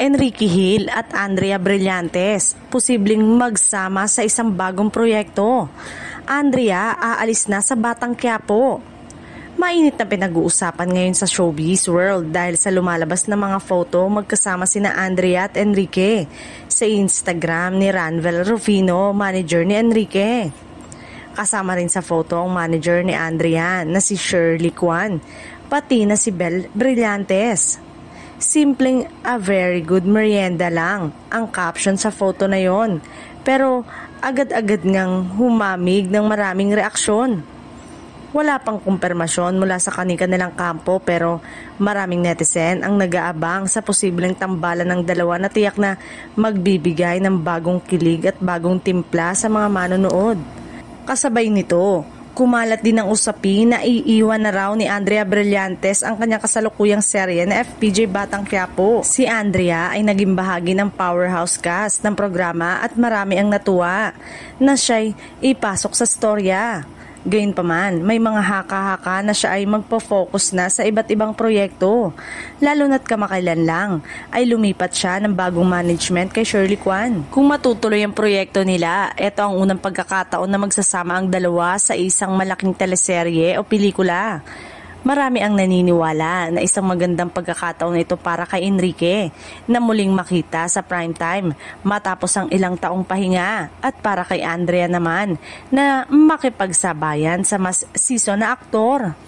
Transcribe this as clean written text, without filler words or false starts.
Enrique Hill at Andrea Brillantes, posibleng magsama sa isang bagong proyekto. Andrea aalis na sa Batang Quiapo. Mainit na pinag-uusapan ngayon sa showbiz world dahil sa lumalabas na mga photo magkasama sina Andrea at Enrique sa Instagram ni Ranvel Rufino, manager ni Enrique. Kasama rin sa photo ang manager ni Andrea na si Shirley Kwan, pati na si Bel Brillantes. Simpleng a very good merienda lang ang caption sa photo na yon, pero agad-agad ngang humamig ng maraming reaksyon. Wala pang kumpirmasyon mula sa kanilang kampo pero maraming netizen ang nag-aabang sa posibleng tambalan ng dalawa na tiyak na magbibigay ng bagong kilig at bagong timpla sa mga manonood. Kasabay nito, kumalat din ang usapin na iiwan na raw ni Andrea Brillantes ang kanyang kasalukuyang serye na FPJ Batang Quiapo. Si Andrea ay naging bahagi ng powerhouse cast ng programa at marami ang natuwa na siya'y ipasok sa storya. Gayunpaman, may mga haka-haka na siya ay magpo-focus na sa iba't ibang proyekto. Lalo na't kamakailan lang ay lumipat siya ng bagong management kay Shirley Kwan. Kung matutuloy ang proyekto nila, ito ang unang pagkakataon na magsasama ang dalawa sa isang malaking teleserye o pelikula. Marami ang naniniwala na isang magandang pagkakataon ito para kay Enrique na muling makita sa primetime matapos ang ilang taong pahinga at para kay Andrea naman na makipagsabayan sa mas season na aktor.